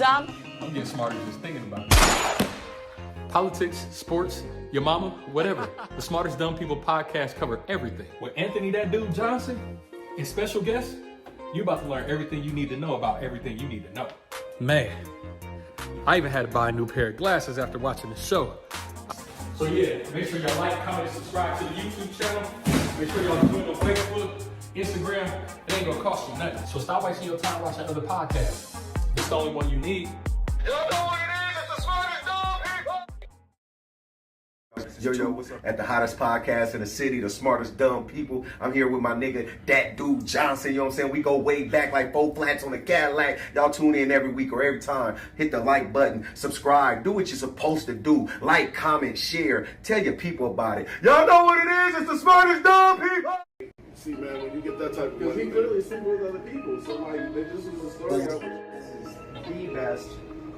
dumb. I'm getting smarter just thinking about it. Politics, sports, your mama, whatever. The Smartest Dumb People podcast cover everything. With Anthony That Dude Johnson and special guests, you about to learn everything you need to know about everything you need to know. Man, I even had to buy a new pair of glasses after watching the show. So yeah, make sure y'all like, comment, and subscribe to the YouTube channel. Make sure y'all do it on Facebook, Instagram. It ain't gonna cost you nothing. So stop wasting your time watching other podcasts. It's the only one you need. Y'all know what it is. It's the Smartest Dumb People. Yo, what's up? At the hottest podcast in the city, the Smartest Dumb People. I'm here with my nigga, That Dude Johnson. You know what I'm saying? We go way back like 4 flats on the Cadillac. Y'all tune in every week or every time. Hit the like button, subscribe, do what you're supposed to do. Like, comment, share, tell your people about it. Y'all know what it is. It's the Smartest Dumb People. See, man, when you get that type of money, he clearly assembled with other people. So, like, this was a story. This is the best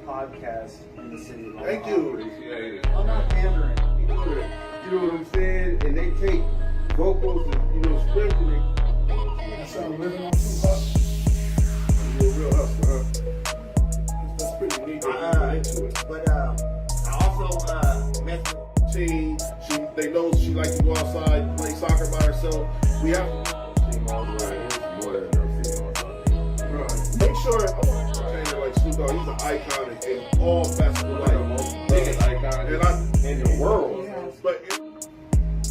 podcast in the city. Thank you. I'm not pandering. You know what I'm saying? And they take vocals and, scripting it. That's how I'm living on Tupac. You're a real hustler, huh? That's pretty neat. Into it. But I also met They know she likes to go outside and play soccer by herself. We have Female brand more than her female. right. Make sure I'm saying like Snoop Dogg, he's an icon in all facets of life. The most biggest icon in the world. But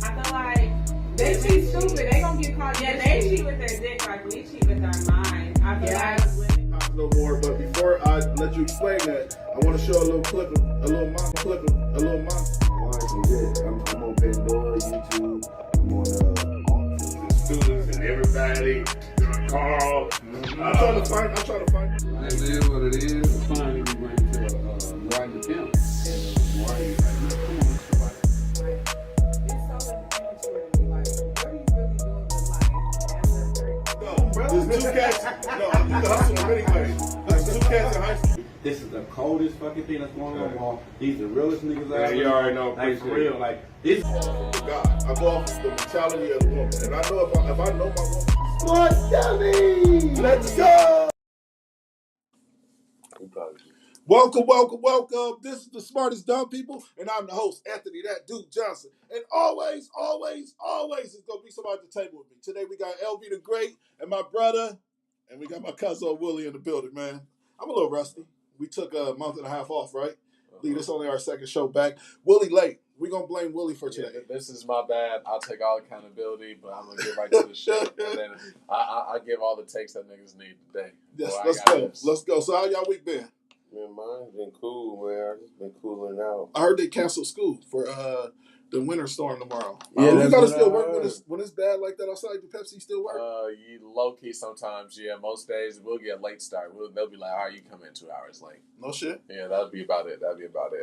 I feel like they cheat stupid. They gonna get caught. Yeah, they cheat with their dick like we cheat with our mind. I feel like not no more. But before I let you explain that, I want to show a little clip of a little monster. I'm on Pandora, YouTube. I'm on the students and everybody. Carl. I'm trying to find. It is what it is. Finally, we went to Ryan the Pimp. And Ryan, There's two cats. No, you can hustle them anyway. There's two cats in high school. This is the coldest fucking thing that's going on. Wall. These the realest niggas out Yeah, there. you already know. Like, for real. Like, this. God, I go off the mentality of the woman, and I know if I know my woman. Smart dummy! Let's go. Welcome. This is the Smartest Dumb People, and I'm the host, Anthony That Dude Johnson. And always, it's gonna be somebody at the table with me. Today we got LV the Great and my brother, and we got my cousin Willie in the building, man. I'm a little rusty. We took a month and a half off, right? Lee, this is only our second show back. Willie late. We're gonna blame Willie for today. Yeah, this is my bad. I'll take all accountability, but I'm gonna get right to the shit. And then I give all the takes that niggas need today. Yes, Boy, let's go. Let's go. So how y'all week been? Man, mine's been cool, man. I just been cooling out. I heard they canceled school for the winter storm tomorrow. Yeah, you that's gotta what still I work heard. when it's bad like that outside. Do Pepsi still work? You low key sometimes, yeah. Most days we'll get a late start. They'll be like, all right, you come in 2 hours late. No shit. Yeah, that'll be about it.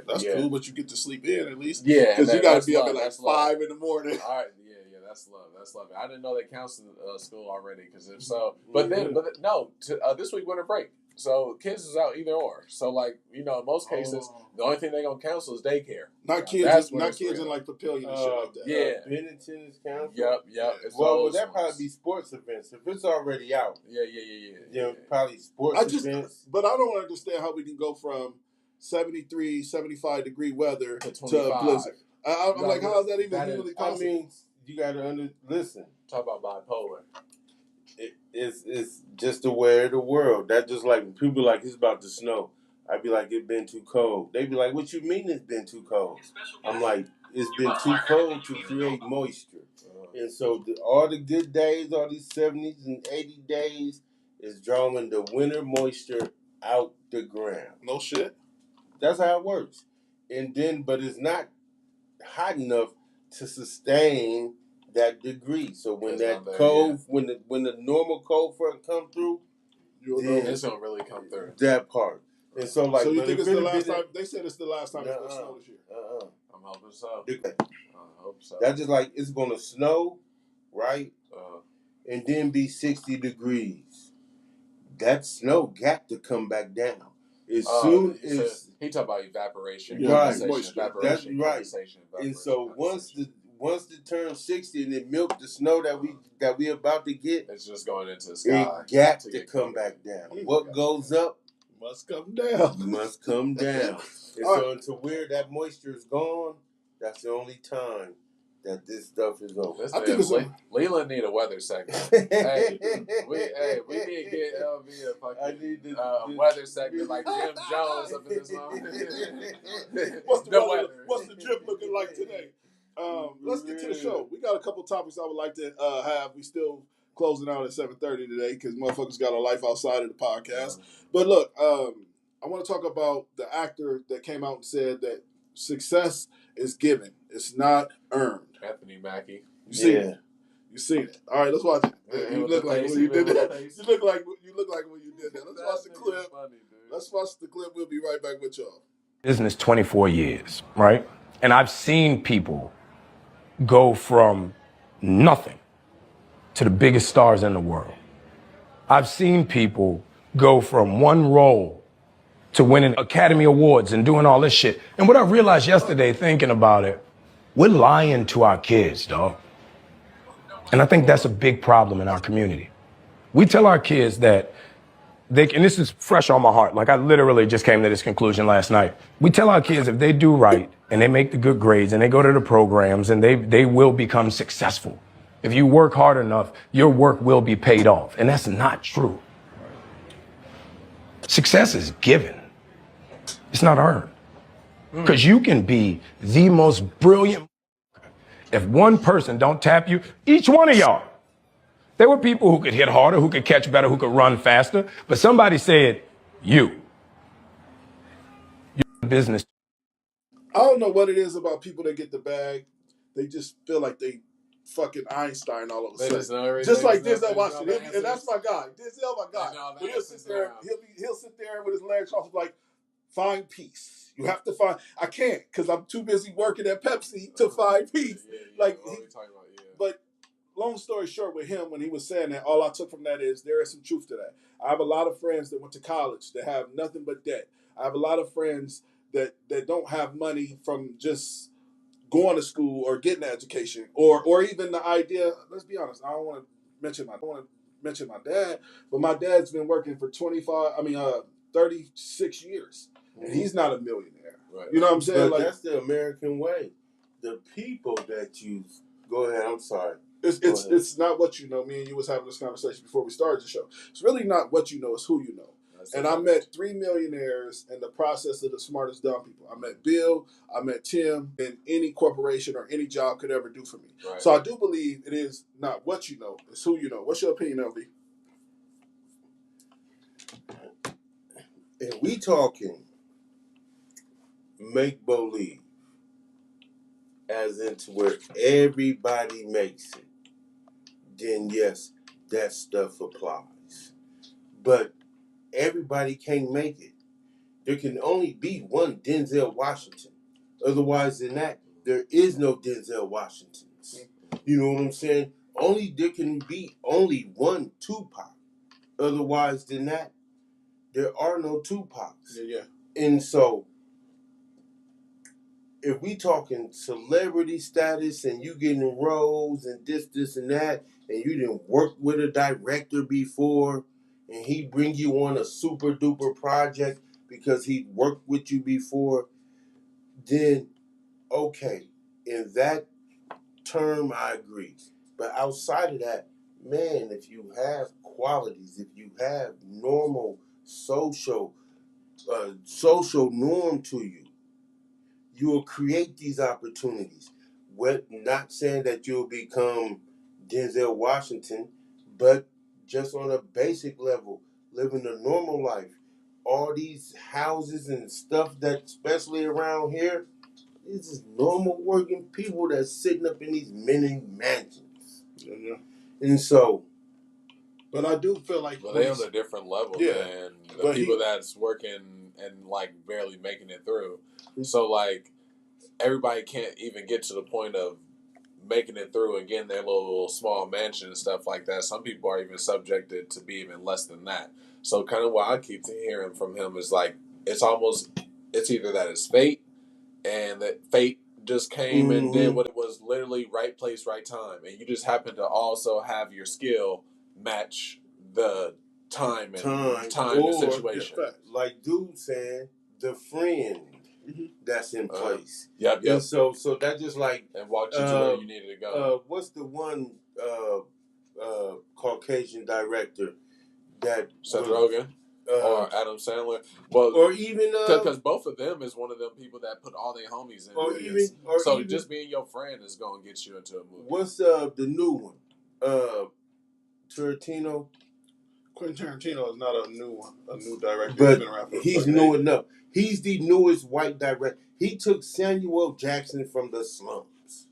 That's yeah. cool, but you get to sleep in at least. Yeah, because you gotta that's be up love, at like that's love. 5 in the morning. All right, yeah, that's love. I didn't know they canceled school already, because if so, but this week winter break. So kids is out either or. So like, in most cases, the only thing they gonna cancel is daycare. Not kids, That's when not it's kids real. in like Papillion and shit like that. Yeah. Bennington is canceled. Yep. It's Well, those that probably ones. be sports events. If it's already out, Yeah. probably sports events. But I don't understand how we can go from 73, 75 degree weather To to a 25. blizzard. I'm like, how is that even That is- humanly I possible? mean, you gotta listen. Talk about bipolar. It's just the way of the world. That just like when people like it's about to snow. I'd be like, it's been too cold. They'd be like, what you mean it's been too cold? I'm like, it's been too cold to create moisture. And so all the good days, all these 70s and 80 days is drawing the winter moisture out the ground. No shit. That's how it works. And then, but it's not hot enough to sustain that degree. So when It's that not there, cold, when the normal cold front come through, You'll then know. It's gonna really come through. that part. And so like, So you but think if it's the it last been- time? They said it's the last time it's going to snow this year. I'm hoping so. That- I hope so. That's just like it's gonna snow, right? Uh, And then be 60 degrees. That snow got to come back down. As soon as he talk about evaporation, Yeah, condensation, moisture. evaporation, That's right. condensation, and evaporation, so once it turns 60 and it milk the snow that we about to get, it's just going into the it sky. got to get come covered. back down. What goes up Must come down. Must come down. And All so until where that moisture is gone, that's the only time that this stuff is over. This I man, think it's Leland need a weather segment. Hey, we need to get LV a fucking weather segment like Jim Jones up in this moment. What's the The weather? weather. What's the drip looking like today? Let's get to the show. We got a couple topics I would like to have. We still closing out at 7:30 today because motherfuckers got a life outside of the podcast. But look, I want to talk about the actor that came out and said that success is given; it's not earned. Anthony Mackie. You see it? You seen it? All right, let's watch it. You look like when you did that. You look like when you did that. Let's watch the clip. Let's watch the clip. We'll be right back with y'all. Business 24 years, right? And I've seen people go from nothing to the biggest stars in the world. I've seen people go from one role to winning Academy Awards and doing all this shit. And what I realized yesterday thinking about it, we're lying to our kids, dog. And I think that's a big problem in our community. We tell our kids that they can, and this is fresh on my heart, like I literally just came to this conclusion last night. We tell our kids if they do right and they make the good grades and they go to the programs and they will become successful. If you work hard enough, your work will be paid off. And that's not true. Success is given. It's not earned. Because you can be the most brilliant. If one person don't tap you, each one of y'all. There were people who could hit harder, who could catch better, who could run faster. But somebody said, you're the business. I don't know what it is about people that get the bag. They just feel like they fucking Einstein all of a sudden. Just like Denzel Washington. And that's my guy. Denzel, my guy. But he'll sit there, he'll sit there with his legs crossed like, find peace. You have to find. I can't because I'm too busy working at Pepsi to find peace. But long story short, with him, when he was saying that, all I took from that is there is some truth to that. I have a lot of friends that went to college that have nothing but debt. I have a lot of friends that don't have money from just going to school or getting an education or even the idea. Let's be honest. I don't want to mention my dad, but my dad's been working for 36 years. And he's not a millionaire. Right. You know what I'm saying? But that's the American way. The people that you go ahead, I'm sorry. It's not what you know. Me and you was having this conversation before we started the show. It's really not what you know, it's who you know. And I met 3 millionaires in the process of the smartest dumb people. I met Bill, I met Tim, and any corporation or any job could ever do for me. Right. So I do believe it is not what you know, it's who you know. What's your opinion, LV? If we talking make believe, as into where everybody makes it, then yes, that stuff applies. But everybody can't make it. There can only be one Denzel Washington. Otherwise than that, there is no Denzel Washingtons. You know what I'm saying? There can be only one Tupac. Otherwise than that, there are no Tupacs. Yeah. And so, if we talking celebrity status and you getting roles and this and that, and you didn't work with a director before, and he bring you on a super duper project because he worked with you before, then okay, in that term I agree. But outside of that, man, if you have qualities, if you have normal social norm to you, you will create these opportunities. Not saying that you'll become Denzel Washington, but just on a basic level, living a normal life. All these houses and stuff that, especially around here, it's just normal working people that's sitting up in these mini mansions. Yeah. And so, but I do feel like they on a different level than the people that's working and like barely making it through. So like everybody can't even get to the point of making it through and getting their little small mansion and stuff like that. Some people are even subjected to be even less than that. So kind of what I keep hearing from him is like it's either that it's fate and that fate just came and did what it was, literally right place, right time, and you just happen to also have your skill match the time and or situation. like dude saying, the friend that's in place. Yep. And so that just like and walked you to where you needed to go. What's the one Caucasian director that Seth Rogen or Adam Sandler? Well, or even because both of them is one of them people that put all their homies in. So just being your friend is gonna get you into a movie. What's the new one? Tarantino. Quentin Tarantino is not a new director. But he's new enough. He's the newest white director. He took Samuel Jackson from the slums.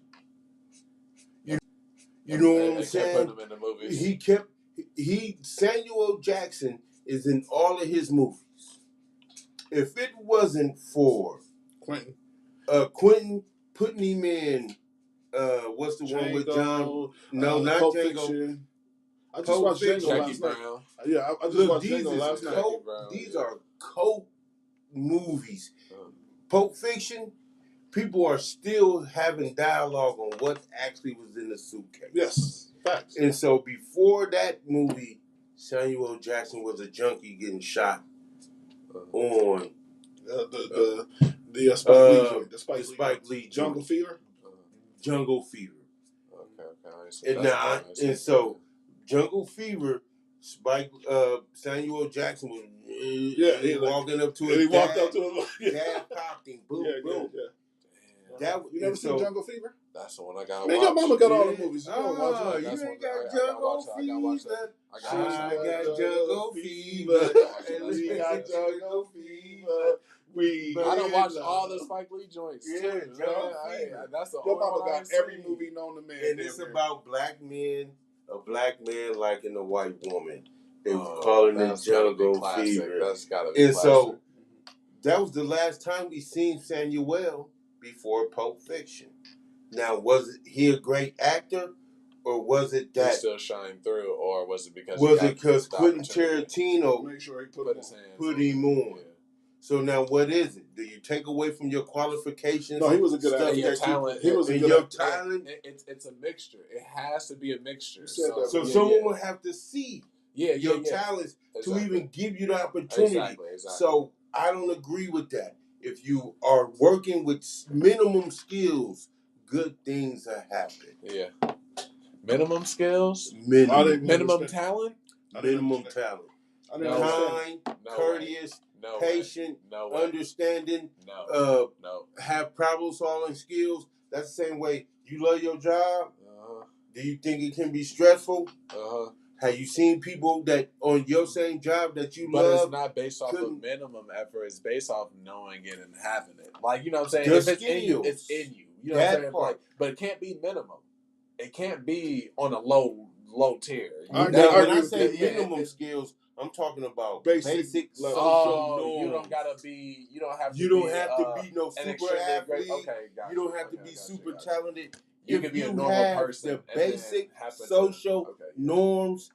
You know what I'm saying? Kept putting him in the movies. Samuel Jackson is in all of his movies. If it wasn't for Quentin putting him in, what's the one with John? No, not Pulp Django. Fiction. I just watched Django last night. Yeah, I just watched Django last night. These are cult movies. Pulp Fiction, people are still having dialogue on what actually was in the suitcase. Yes, facts. And so before that movie, Samuel Jackson was a junkie getting shot on the Spike Lee Jungle Fever. Jungle Fever. Okay. And so Jungle Fever, Samuel Jackson was walking up to He walked up to him. Dad popped him. Boom, boom. Yeah. You never seen Jungle Fever? That's the one I got. Man, your mama got all the movies. You ain't got Jungle Fever. I got Jungle Fever. We got Jungle Fever. I done watched all the Spike Lee joints. Yeah, that's the your only mama one got every movie known to man. And it's about black men, a black man liking a white woman. They was calling it Jungle Fever. That's gotta be and so that was the last time we seen Samuel before Pulp Fiction. Now, was he a great actor, or was it that he still shine through, or was it because Quentin Tarantino Make sure he put him on? Yeah. So now, what is it? Do you take away from your qualifications? No, he was a good actor. Your talent. He was a good actor. Talent. It's a mixture. It has to be a mixture. So someone will have to see your talents to even give you the opportunity. Exactly. So I don't agree with that. If you are working with minimum skills, good things are happening. Yeah. Minimum skills? Minimum talent? Minimum talent. Kind, courteous, patient, understanding, have problem solving skills. That's the same way you love your job. Do you think it can be stressful? Have you seen people that on your same job that you love? But it's not based off of minimum effort. It's based off knowing it and having it. Like, you know what I'm saying? If it's in you, it's in you. You know what I'm saying? Like, but it can't be minimum. It can't be on a low tier. When I say minimum skills, I'm talking about basic social norms. You don't gotta be. You don't have to. You don't have to be no super athlete. Okay, gotcha. You don't have to be super talented. You can be a normal person. The basic social norms,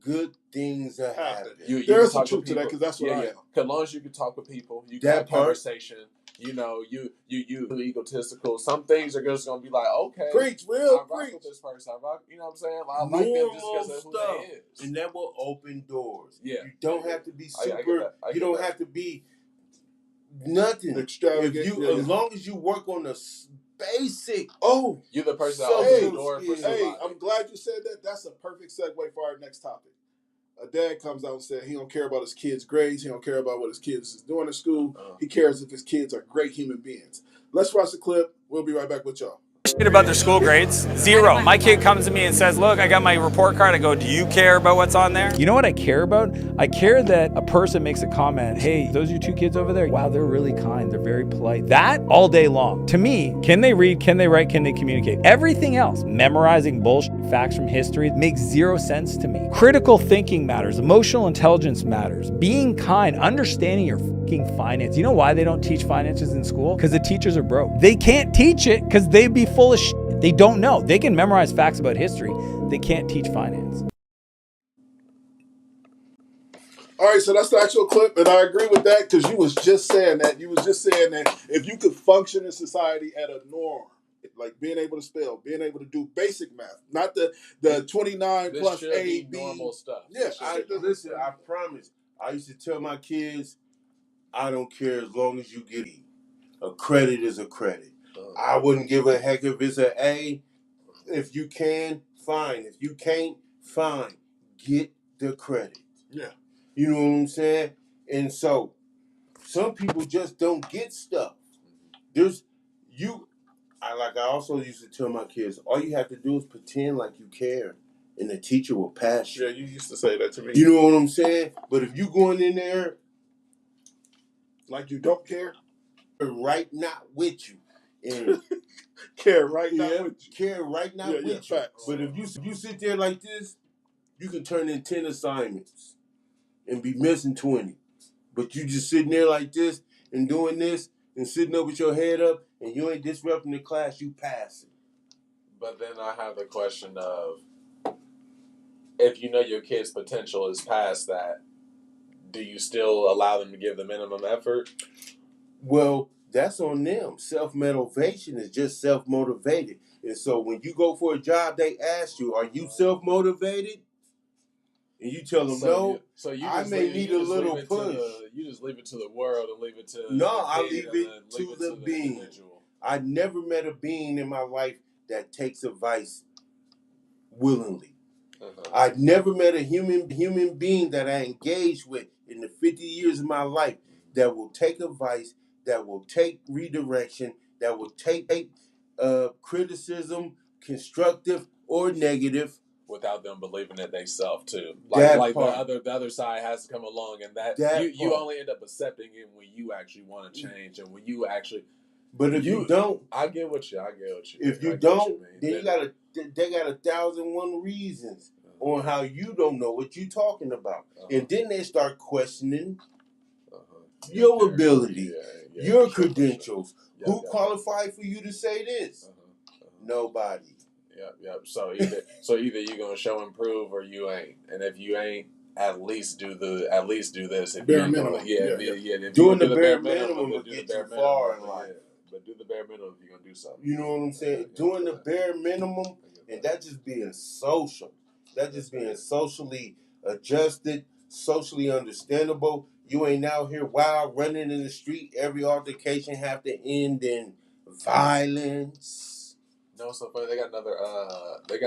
good things are happening. There's some truth to that, because that's what I am. Because as long as you can talk with people, you can have conversation. You know, you egotistical. Some things are just gonna be like, okay, preach, I rock with this person. I rock, you know what I'm saying? I like them just because of who they is. And that will open doors. Yeah, you don't have to be super. You don't have to be nothing extravagant. As long as you work on the basic. You're the person that opens the door for somebody. Hey, I'm glad you said that. That's a perfect segue for our next topic. A dad comes out and says he don't care about his kids' grades. He don't care about what his kids is doing in school. He cares if his kids are great human beings. Let's watch the clip. We'll be right back with y'all. About their school grades? Zero. My kid comes to me and says, look, I got my report card. I go, do you care about what's on there? You know what I care about? I care that a person makes a comment, hey, those are your two kids over there? Wow, they're really kind. They're very polite. That all day long. To me, can they read? Can they write? Can they communicate? Everything else, memorizing bullshit facts from history, makes zero sense to me. Critical thinking matters. Emotional intelligence matters. Being kind, understanding your fucking finance. You know why they don't teach finances in school? Because the teachers are broke. They can't teach it because they'd be full of shit. They don't know. They can memorize facts about history. They can't teach finance. All right, so that's the actual clip, and I agree with that because you was just saying that. You was just saying that if you could function in society at a norm, Like being able to spell, being able to do basic math, not the 29 This plus should A, be B. normal stuff. Yeah, Listen, I promise. I used to tell my kids, I don't care as long as you get E. A credit is a credit. I wouldn't give a heck if it's an A. If you can, fine. If you can't, fine. Get the credit. Yeah. You know what I'm saying? And so, some people just don't get stuff. I also used to tell my kids, all you have to do is pretend like you care, and the teacher will pass you. Yeah, you used to say that to me. You know what I'm saying? But if you going in there like you don't care, right not with you, and care right now with you. Care right now with you. Facts. But if you sit there like this, you can turn in 10 assignments and be missing 20. But you just sitting there like this and doing this and sitting up with your head up and you ain't disrupting the class, you pass it. But then I have the question of, if you know your kid's potential is past that, do you still allow them to give the minimum effort? Well, that's on them. Self-motivation is just self-motivated. And so when you go for a job, they ask you, are you self-motivated? And you tell them no. I may need a little push. You just leave it to the world and leave it to I leave it to the being. Individual. I never met a being in my life that takes advice willingly. I've never met a human being that I engaged with in the 50 years of my life that will take advice, that will take redirection, that will take criticism, constructive or negative, without them believing it themselves too. That Like part. the other side has to come along, and that you only end up accepting it when you actually want to change and when you actually. But if you don't, I get what you. If you don't, then they got 1,001 reasons on how you don't know what you're talking about, and then they start questioning your ability, your credentials. Who qualified for you to say this? Nobody. Yep. So either you're gonna show and prove or you ain't, and if you ain't, at least do this. If bare minimum. If doing you the bare minimum will get you far in life. But do the bare minimum if you're gonna do something. You know what I'm saying? Doing the bare minimum, and that just being social. That just being socially adjusted, socially understandable. You ain't out here wild running in the street. Every altercation have to end in violence. No, so funny. They got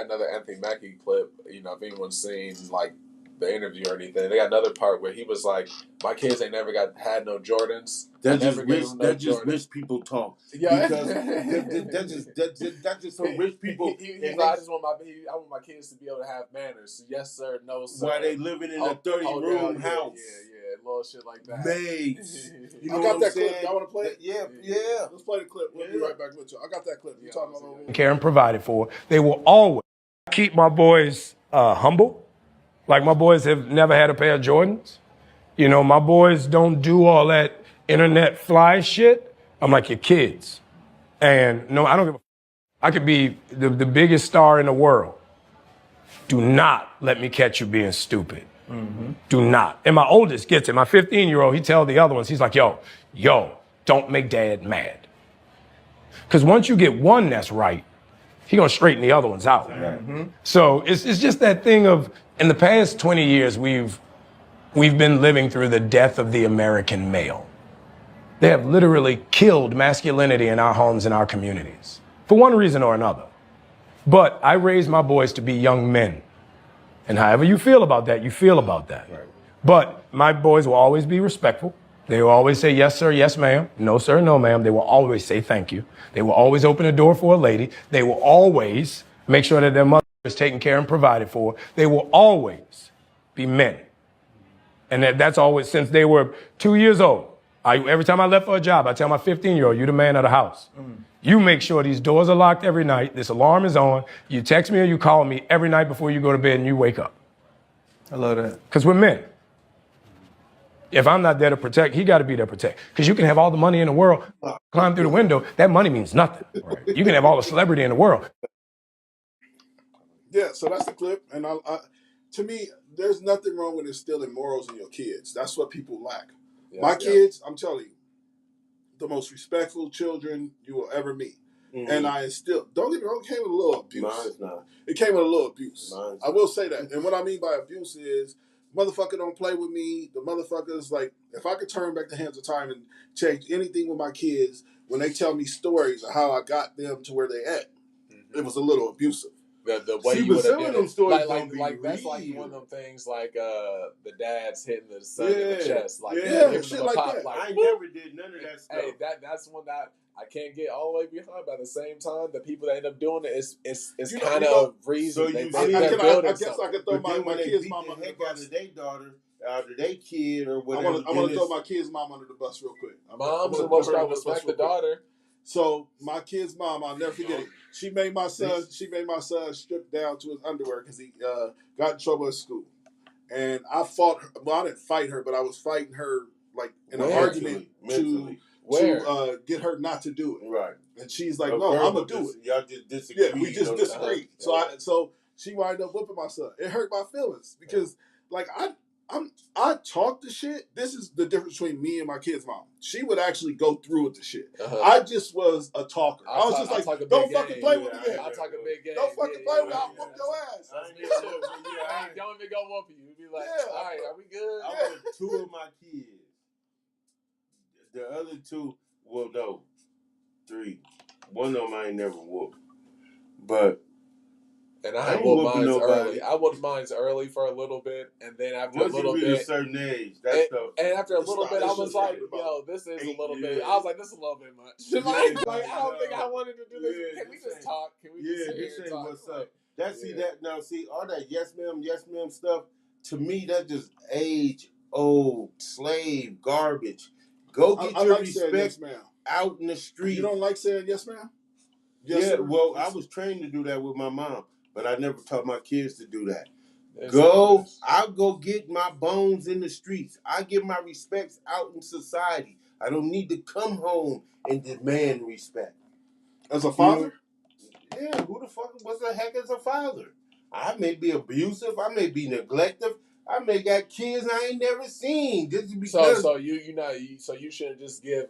another Anthony Mackie clip. You know, if anyone's seen like the interview or anything, they got another part where he was like, "My kids ain't never had no Jordans." That's just rich people talk. Yeah, because that's just some rich people. I want my kids to be able to have manners. Yes, sir. No, sir. While they living in a 30-room house. Yeah, little shit like that. Maids. You know I got what that I'm clip. saying? Y'all want to play it? Yeah. Let's play the clip. We'll be right back with you. I got that clip. You talking about care and provided for. They will always keep my boys humble. Like my boys have never had a pair of Jordans. You know, my boys don't do all that internet fly shit. I'm like your kids. And no, I don't give a I could be the biggest star in the world. Do not let me catch you being stupid. Do not. And my oldest gets it. My 15-year-old, he tells the other ones, he's like, yo, don't make dad mad. Because once you get one that's right, he gonna straighten the other ones out. So it's just that thing of, in the past 20 years, we've been living through the death of the American male. They have literally killed masculinity in our homes and our communities, for one reason or another. But I raised my boys to be young men. And however you feel about that, you feel about that. Right. But my boys will always be respectful. They will always say, yes, sir, yes, ma'am. No, sir, no, ma'am. They will always say thank you. They will always open a door for a lady. They will always make sure that their mother is taken care and provided for. They will always be men. And that's always since they were 2 years old. Every time I left for a job, I tell my 15-year-old, you're the man of the house. You make sure these doors are locked every night. This alarm is on. You text me or you call me every night before you go to bed and you wake up. I love that. Because we're men. If I'm not there to protect, he got to be there to protect. Because you can have all the money in the world, climb through the window. That money means nothing. Right. You can have all the celebrity in the world. Yeah, so that's the clip. And to me, there's nothing wrong with instilling morals in your kids. That's what people lack. My kids, I'm telling you, the most respectful children you will ever meet. and I instilled. Don't get me wrong, it came with a little abuse. Mine's not. It came with a little abuse. Mine's I will say that. And what I mean by abuse is, motherfucker don't play with me. The motherfuckers, like, if I could turn back the hands of time and change anything with my kids, when they tell me stories of how I got them to where they at, it was a little abusive. The way See, you but would have some of did them it, stories like don't be that's like real. one of them things, like the dad's hitting the son in the chest, like Yeah, giving shit him a like pop, that. like, I whoop. never did none of that stuff. Hey, that's one that I can't get all the way behind. But at the same time, the people that end up doing it, it's You know- kind you know, of reason. so they, you they're see- building I guess something. I could throw But then my when they kid's beat mom the under the heck out bus. of their daughter, out of their kid or I whatever. want to throw my kid's mom under the bus real quick. Moms are what try to respect the daughter. So my kid's mom, I'll never forget it. She made my son strip down to his underwear because he got in trouble at school. And I fought her. Well, I didn't fight her, but I was fighting her like in an argument mentally. to get her not to do it. Right. And she's like, A "No, verbal I'm gonna do it." Y'all just disagreed. Yeah, we just on disagreed. that. So she wound up whipping my son. It hurt my feelings because like I talk the shit. This is the difference between me and my kid's mom. She would actually go through with the shit. I just was a talker. I was just like, don't fucking play with me then. I talk a big game. Don't fucking play with me. I'll whoop your ass. That's me too. I don't even go whoop you. Be like, all right, are we good? I want two of my kids. The other two, well, no, three. One of them I ain't never whooped. But and I whooped mine early. I whooped mine early for a little bit, and then after a little bit, a certain age, and after a little bit, I was like, "Yo, this is a little bit." I was like, "This is a little bit much." Like, I don't think I wanted to do this. Can we just talk? Can we just sit here and talk? What's up? See all that yes ma'am stuff. To me, that's just age old slave garbage. Go get your respect yes, ma'am. out in the street. You don't like saying yes, ma'am? Yes, yeah, well, I was trained to do that with my mom, but I never taught my kids to do that. I'll go get my bones in the streets. I give my respects out in society. I don't need to come home and demand respect. As a father? Yeah, who the fuck was the heck as a father? I may be abusive. I may be neglective. I may got kids I ain't never seen. Just because so you shouldn't just give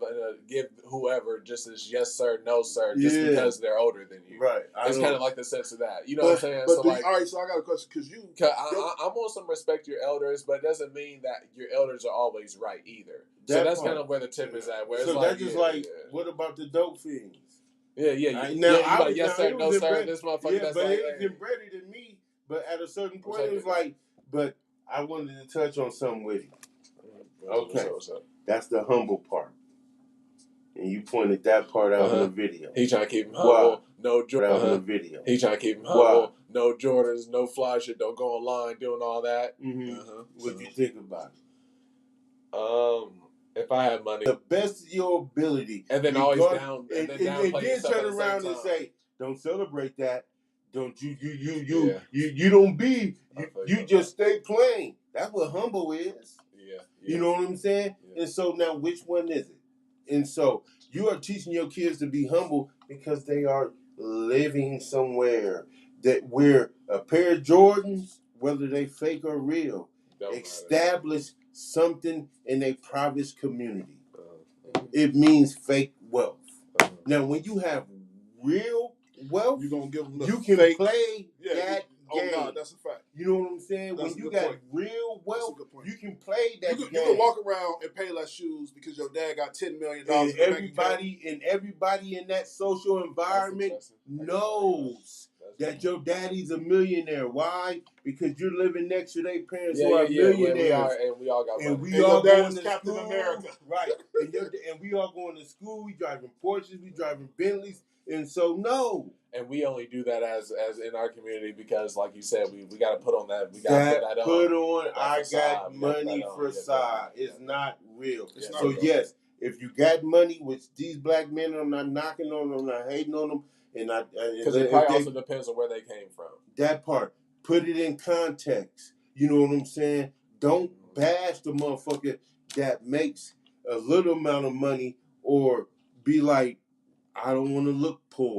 whoever just as yes sir, no sir, just because they're older than you. Right. It's kind of like the sense of that. You know what I'm saying? But all right, so I got a question because I'm on some respect your elders, but it doesn't mean that your elders are always right either. So that's kind of where the tip is at. Where it's that's just what about the dope fiends? Yeah. Yes sir, no sir. This motherfucker. Yeah, that's but like, it was embedded in me. But at a certain point, it was like, but I wanted to touch on something with you. Okay, that's the humble part, and you pointed that part out in the video. He trying to keep him humble. No Jordan. In the video. He trying to keep him humble. No Jordans. No fly shit. Don't go online doing all that. What you think about it? If I had money, the best of your ability, and then always down, and then turn around and say, "Don't celebrate that." Don't you don't be you just stay plain. That's what humble is. Yeah. You know what I'm saying? Yeah. And so now which one is it? And so you are teaching your kids to be humble because they are living somewhere that where a pair of Jordans, whether they fake or real, establish something in a private community. It means fake wealth. Now when you have real wealth, you're gonna give them the you can fake, play that game. Oh God, that's a fact. You know what I'm saying? That's when you got real wealth, you can play that game. You can walk around and pay less shoes because your dad got $10 million. And everybody in that social environment knows that your daddy's a millionaire. Why? Because you're living next to their parents who are millionaires. And we all got money. And we all going to Captain school. America. Right. and we all going to school. We driving Porsches. We driving Bentleys. And so, no. And we only do that as in our community because, like you said, we got to put on that. We got to put that on. Put on, I got money for side. It's not real. So, yes, if you got money, which these black men, I'm not knocking on them, I'm not hating on them. Because it probably also depends on where they came from. That part. Put it in context. You know what I'm saying? Don't bash the motherfucker that makes a little amount of money or be like, I don't want to look poor.